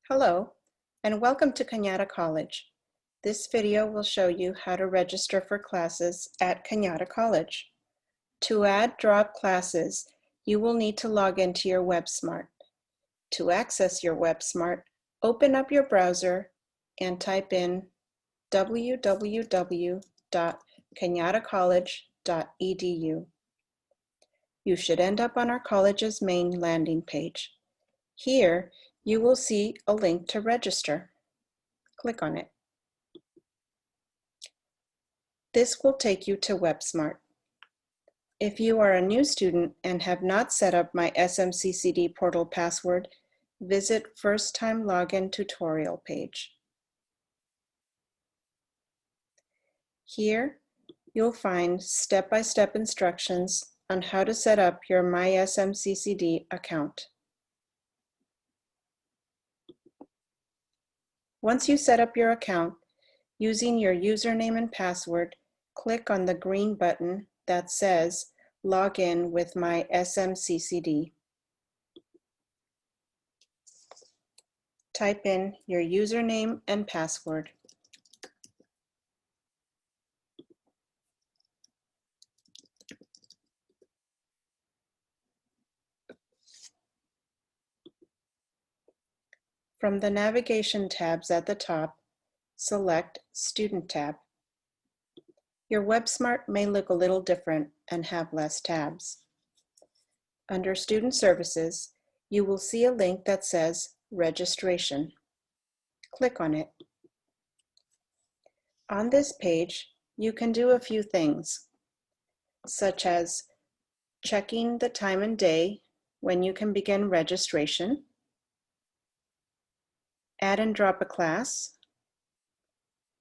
Hello, and welcome to Cañada College. This video will show you how to register for classes at Cañada College. To add drop classes, you will need to log into your WebSmart. To access your WebSmart, open up your browser and type in www.cañadacollege.edu. You should end up on our college's main landing page. Here, you will see a link to register. Click on it. This will take you to WebSmart. If you are a new student and have not set up my SMCCD portal password, visit First Time Login tutorial page. Here, you'll find step-by-step instructions on how to set up your My SMCCD account. Once you set up your account, using your username and password, click on the green button that says Log in with My SMCCD. Type in your username and password. From the navigation tabs at the top, select Student tab. Your WebSmart may look a little different and have less tabs. Under Student Services, you will see a link that says Registration. Click on it. On this page, you can do a few things, such as checking the time and day when you can begin registration, add and drop a class,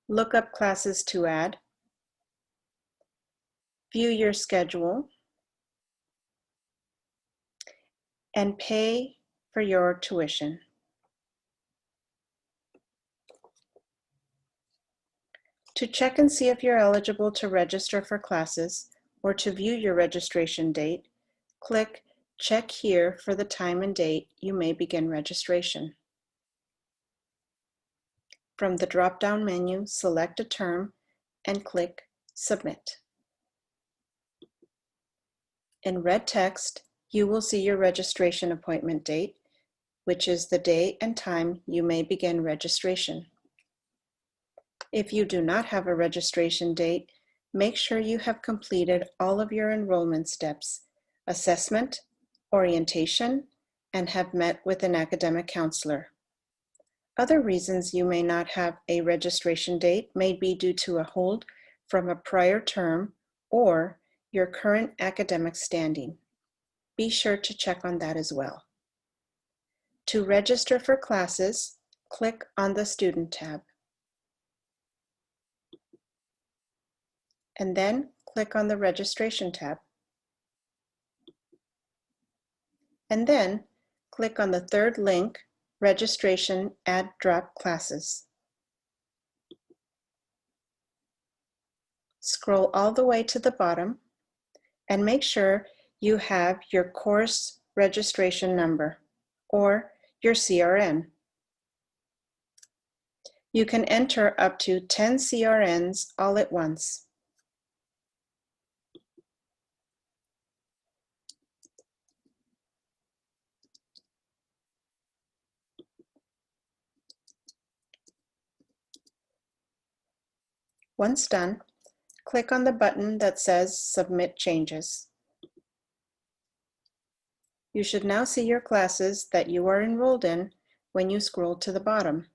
look up classes to add, view your schedule, and pay for your tuition. To check and see if you're eligible to register for classes or to view your registration date, click Check here for the time and date you may begin registration. From the drop-down menu, select a term and click Submit. In red text, you will see your registration appointment date, which is the day and time you may begin registration. If you do not have a registration date, make sure you have completed all of your enrollment steps, assessment, orientation, and have met with an academic counselor. Other reasons you may not have a registration date may be due to a hold from a prior term or your current academic standing. Be sure to check on that as well. To register for classes, click on the Student tab. And then click on the Registration tab. And then click on the third link, Registration Add Drop Classes. Scroll all the way to the bottom and make sure you have your course registration number or your CRN. You can enter up to 10 CRNs all at once. Once done, click on the button that says Submit Changes. You should now see your classes that you are enrolled in when you scroll to the bottom.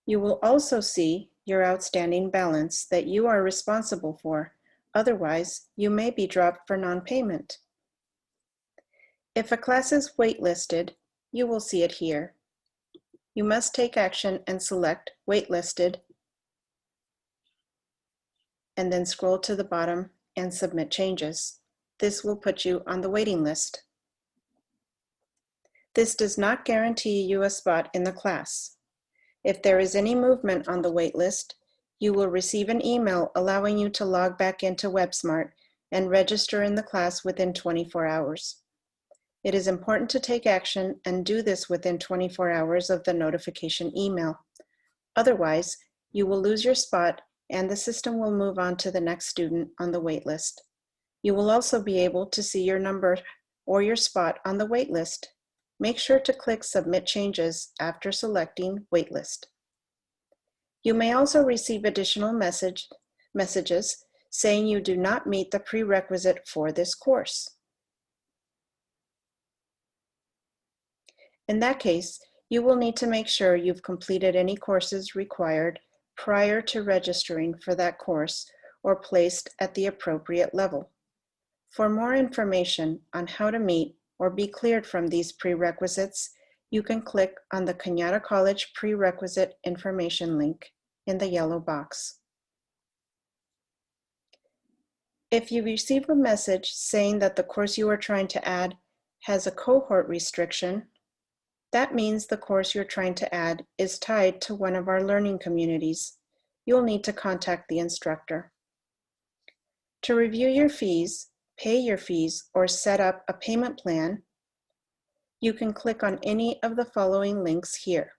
You will also see your outstanding balance that you are responsible for. Otherwise, you may be dropped for non-payment. If a class is waitlisted, you will see it here. You must take action and select Waitlisted, and then scroll to the bottom and submit changes. This will put you on the waiting list. This does not guarantee you a spot in the class. If there is any movement on the wait list, you will receive an email allowing you to log back into WebSmart and register in the class within 24 hours. It is important to take action and do this within 24 hours of the notification email. Otherwise, you will lose your spot and the system will move on to the next student on the wait list. You will also be able to see your number or your spot on the wait list. Make sure to click Submit Changes after selecting Waitlist. You may also receive additional messages saying you do not meet the prerequisite for this course. In that case, you will need to make sure you've completed any courses required prior to registering for that course or placed at the appropriate level. For more information on how to meet or be cleared from these prerequisites, you can click on the Cañada College Prerequisite Information link in the yellow box. If you receive a message saying that the course you are trying to add has a cohort restriction, that means the course you're trying to add is tied to one of our learning communities. You'll need to contact the instructor. To review your fees, pay your fees, or set up a payment plan, you can click on any of the following links here.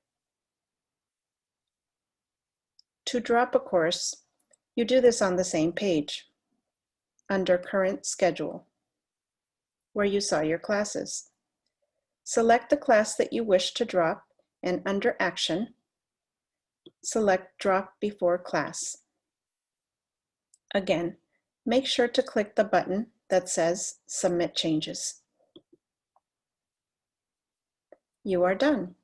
To drop a course, you do this on the same page, under Current Schedule, where you saw your classes. Select the class that you wish to drop, and under Action, select Drop Before Class. Again, make sure to click the button that says Submit Changes. You are done.